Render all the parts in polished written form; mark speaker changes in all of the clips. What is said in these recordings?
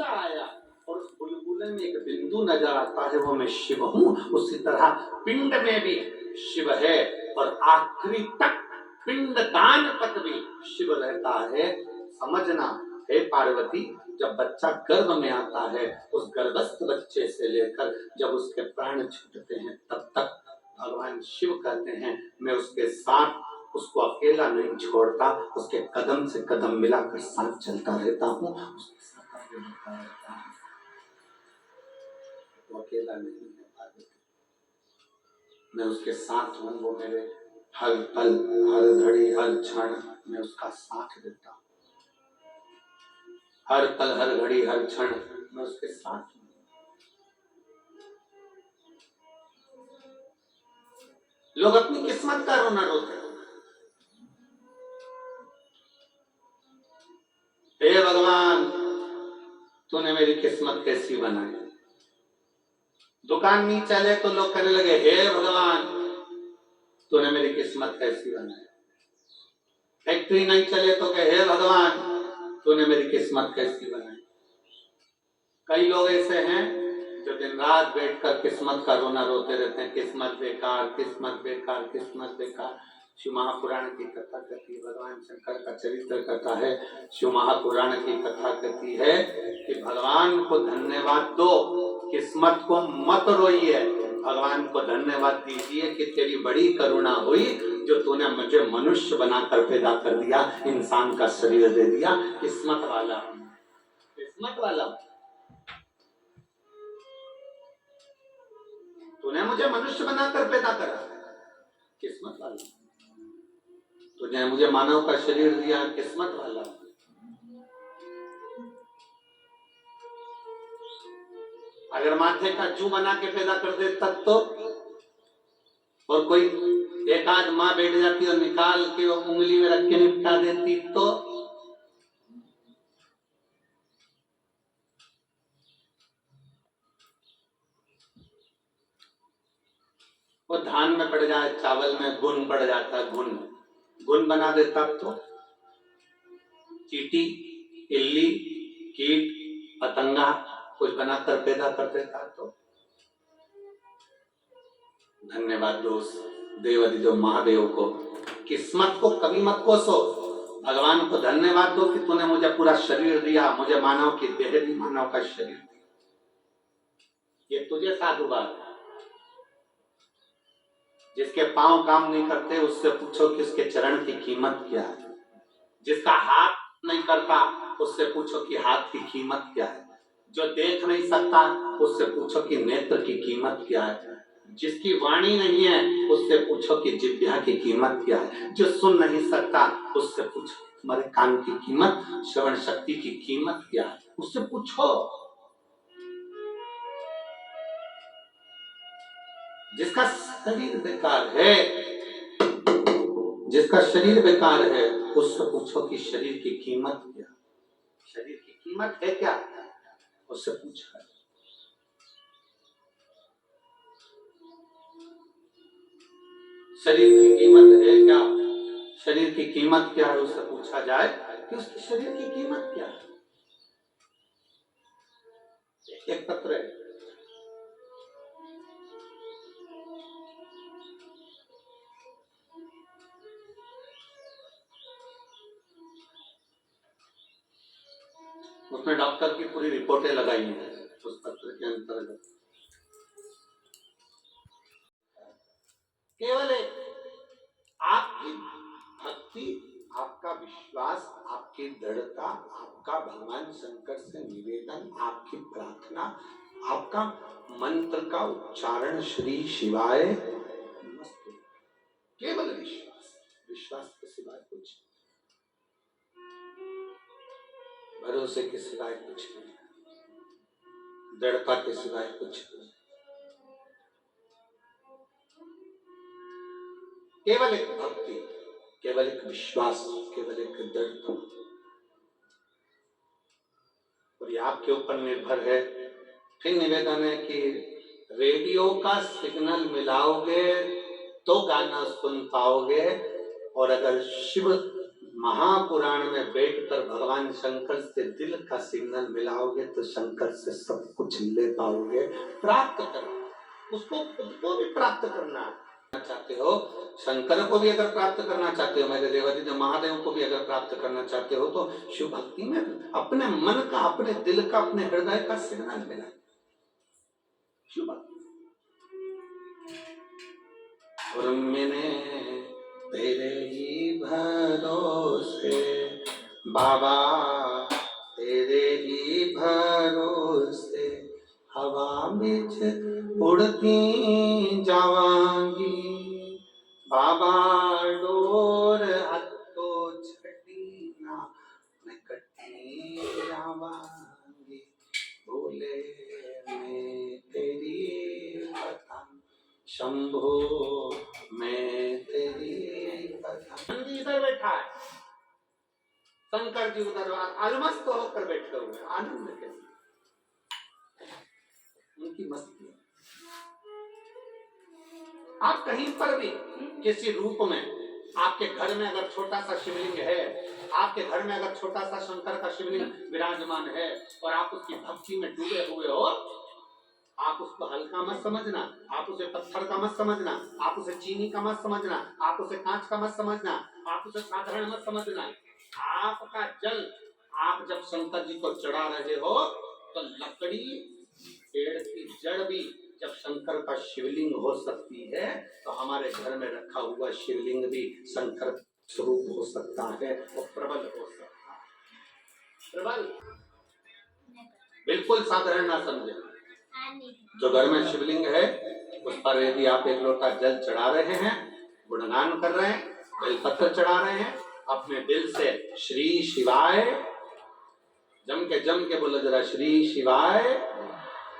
Speaker 1: बुलबुला आया और उस बुलबुले में एक बिंदु नजर आता है, वो मैं शिव हूँ। उसी तरह पिंड में भी शिव है और आखिरी तक पिंडदान तक भी शिव रहता है। समझना हे पार्वती, जब बच्चा गर्भ में आता है, उस गर्भस्थ बच्चे से लेकर जब उसके प्राण छूटते हैं, तब तक भगवान शिव कहते हैं मैं उसके साथ, उसको अकेला नहीं छोड़ता, उसके कदम से कदम मिलाकर साथ चलता रहता हूँ, उसके साथ आगे बढ़ता रहता हूँ। वो अकेला नहीं है पार्वती, मैं उसके साथ हूँ। वो मेरे हर पल, हर घड़ी, हर क्षण मैं उसका साथ देता हूँ। हर पल, हर घड़ी, हर क्षण मैं उसके साथ हूँ। लोग अपनी किस्मत का रोना रोते हैं। हे भगवान, तूने मेरी किस्मत कैसी बनाई। दुकान नहीं चले तो लोग कहने लगे हे भगवान, तूने मेरी किस्मत कैसी बनाई। फैक्ट्री नहीं चले तो कहे हे भगवान, तूने मेरी किस्मत कैसी बनाई। कई लोग ऐसे हैं जो दिन रात बैठकर किस्मत का रोना रोते रहते हैं, किस्मत बेकार, किस्मत बेकार, किस्मत बेकार। शिव महापुराण की कथा कहती है, भगवान शंकर का चरित्र कहता है, शिव महापुराण की कथा कहती है कि भगवान को धन्यवाद दो, किस्मत को मत रोइए। भगवान को धन्यवाद दीजिए कि तेरी बड़ी करुणा हुई जो तूने मुझे मनुष्य बनाकर पैदा कर दिया, इंसान का शरीर दे दिया। किस्मत वाला हूं, किस्मत वाला हूं, तूने मुझे मनुष्य बनाकर पैदा करा, किस्मत वाला। तूने मुझे मानव का शरीर दिया, किस्मत वाला। अगर माथे का जू बना के पैदा कर दे तब तो, और कोई एक आध माँ बैठ जाती और निकाल के वो उंगली में रख के निपटा देती तो, वो धान में पड़ जाए, चावल में गुण पड़ जाता, गुण बना देता तो, चींटी, इल्ली, कीट, पतंगा कुछ बनाकर पैदा कर देता तो। धन्यवाद दोस्त देवाधिदेव महादेव को, किस्मत को कभी मत कोसो, भगवान को धन्यवाद दो कि तूने मुझे पूरा शरीर दिया, मुझे मानव की देह दी, मानव का शरीर दिया। ये तुझे साधुवाद है। जिसके पांव काम नहीं करते उससे पूछो कि उसके चरण की कीमत क्या है। जिसका हाथ नहीं करता उससे पूछो कि हाथ की कीमत क्या है। जो देख नहीं सकता उससे पूछो कि नेत्र की कीमत क्या है। जिसकी वाणी नहीं है उससे पूछो कि जिह्वा की कीमत क्या है। जो सुन नहीं सकता उससे पूछो तुम्हारे कान की कीमत, श्रवण शक्ति की कीमत क्या है, उससे पूछो। जिसका शरीर बेकार है, जिसका शरीर बेकार है उससे पूछो कि शरीर की कीमत क्या, शरीर की कीमत है क्या, उससे पूछा। शरीर की कीमत है क्या, शरीर की कीमत क्या है, उससे पूछा जाए कि उसके शरीर की कीमत क्या है। एक पत्र है, उसमें डॉक्टर की पूरी रिपोर्टें लगाई हैं उस पत्र के अंतर्गत। केवल आपकी भक्ति, आपका विश्वास, आपकी दृढ़ता, आपका भगवान शंकर से निवेदन, आपकी प्रार्थना, आपका मंत्र का उच्चारण श्री शिवाय नमस्ते, केवल विश्वास, विश्वास के सिवाय कुछ, भरोसे के सिवाय कुछ नहीं, दृढ़ता के सिवाय कुछ नहीं। केवल एक भक्ति, केवल एक विश्वास, केवल एक दृढ़ता। और ये आपके ऊपर निर्भर है। फिर निवेदन है कि रेडियो का सिग्नल मिलाओगे तो गाना सुन पाओगे, और अगर शिव महापुराण में बैठकर भगवान शंकर से दिल का सिग्नल मिलाओगे तो शंकर से सब कुछ ले पाओगे, प्राप्त करना उसको भी प्राप्त करना चाहते हो, शंकर को भी अगर प्राप्त करना चाहते हो, मेरे देवादिदेव महादेव को भी अगर प्राप्त करना चाहते हो तो शिव भक्ति में अपने मन का, अपने दिल का, अपने हृदय का सिग्नल मिला शिव भक्ति। और मैंने तेरे ही भरोसे बाबा, तेरे ही भरोसे हवा में उड़ती जावांगी बाबा, डोर हत्तो छटी ना मैं कटी जावांगी, बोले मैं तेरी पता शंभो, मैं तेरी पता। इधर बैठा है शंकर जी, उधर अलमस्त होकर बैठे हुए आनंद के, उनकी मस्ती। आप कहीं पर भी किसी रूप में, आपके घर में अगर छोटा सा शिवलिंग है, आपके घर में अगर छोटा सा शंकर का शिवलिंग विराजमान है और आप उसकी भक्ति में डूबे हुए हो, आप उसको हल्का मत समझना, आप उसे पत्थर का मत समझना, आप उसे चीनी का मत समझना, आप उसे कांच का मत समझना, आप उसे साधारण मत समझना। आपका जल आप जब शंकर जी को चढ़ा रहे हो तो लकड़ी, पेड़ की जड़ भी जब शंकर का शिवलिंग हो सकती है तो हमारे घर में रखा हुआ शिवलिंग भी शंकर स्वरूप हो सकता है और प्रबल हो सकता है। प्रबल बिल्कुल साधारण ना समझे। जो घर में शिवलिंग है उस पर यदि आप एक लोटा जल चढ़ा रहे हैं, गुणगान कर रहे हैं, बेलपत्र चढ़ा रहे हैं, अपने दिल से श्री शिवाय जम के बोलो जरा, श्री शिवाय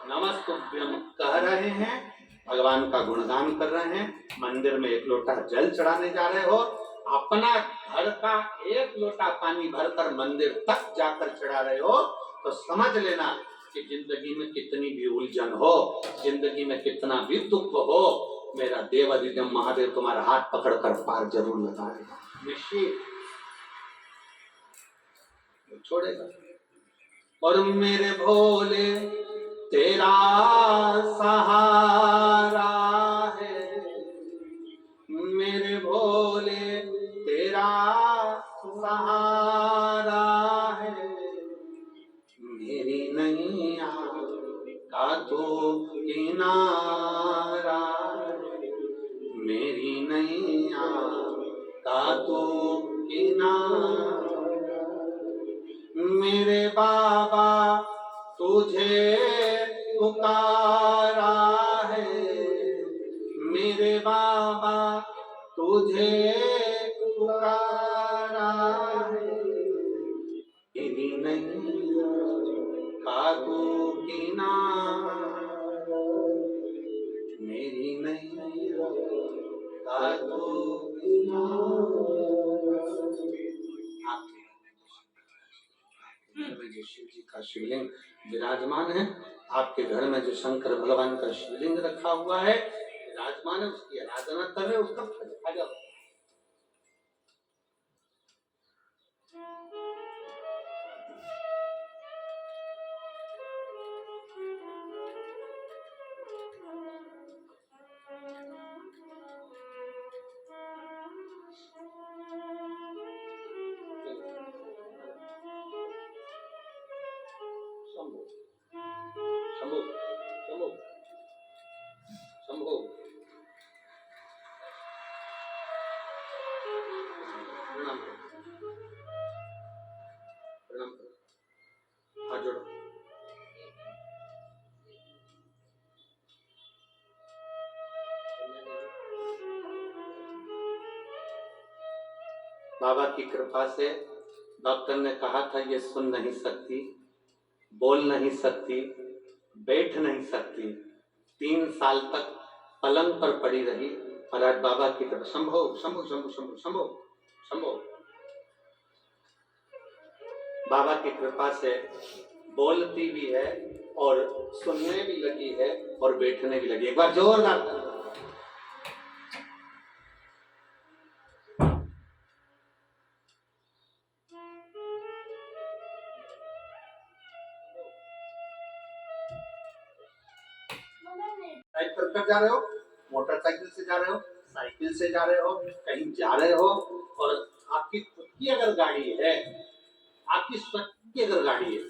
Speaker 1: नमस्तुभ्यम कह रहे हैं, भगवान का गुणगान कर रहे हैं, मंदिर में एक लोटा जल चढ़ाने जा रहे हो, अपना घर का एक लोटा पानी भरकर मंदिर तक जाकर चढ़ा रहे हो, तो समझ लेना कि जिंदगी में कितनी भी उलझन हो, जिंदगी में कितना भी दुख हो, मेरा देवादिदेव महादेव तुम्हारा हाथ पकड़कर पार जरूर लगाएगा, निश्चित छोड़ेगा। और मेरे भोले तेरा सहारा है, मेरे भोले तेरा सहारा है, मेरी नैया का तो किनारा, मेरी नैया का तो किनारा, मेरे बाबा तुझे पुकारा है, मेरे बाबा तुझे पुकारा है, मेरी नैया का तो किनारा, मेरी नैया का तो किनारा। जो शिव जी का शिवलिंग विराजमान है, आपके घर में जो शंकर भगवान का शिवलिंग रखा हुआ है विराजमान है, उसकी आराधना कर रहे हो, उसका आ जाओ। शंभो शंभो शंभो शंभो, प्रणाम प्रणाम करो, हाथ जोड़ो। बाबा की कृपा से डॉक्टर ने कहा था ये सुन नहीं सकती, बोल नहीं सकती, बैठ नहीं सकती, 3 साल तक पलंग पर पड़ी रही, और आज बाबा की कृपा, शंभो शंभो शंभो शंभो शंभो शंभो, बाबा की कृपा से बोलती भी है और सुनने भी लगी है और बैठने भी लगी। एक बार जोरदार बाइक पर जा रहे हो, मोटरसाइकिल से जा रहे हो, साइकिल से जा रहे हो, कहीं जा रहे हो, और आपकी खुद की अगर गाड़ी है, आपकी स्वयं की अगर गाड़ी है,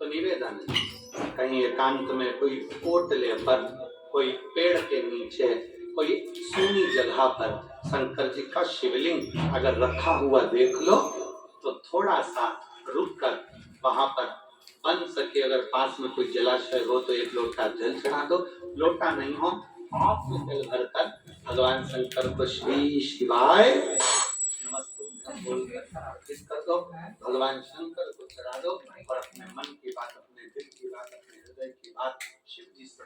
Speaker 1: तो निवेदन है कहीं एकांत में कोई ओटले पर, कोई पेड़ के नीचे, कोई सूनी जगह पर शंकर जी का शिवलिंग अगर रखा हुआ देख लो, तो थोड़ा सा रुक कर वहां पर बन सके, अगर पास में कोई जलाशय हो तो एक लोटा जल चढ़ा दो, लोटा नहीं हो हाथ में जल भरकर भगवान शंकर को श्री शिवाय नमस्तुभ्यं बोलकर अर्पित कर दो, भगवान शंकर को चढ़ा दो और अपने मन की बात, अपने दिल की बात, अपने हृदय की बात शिव जी से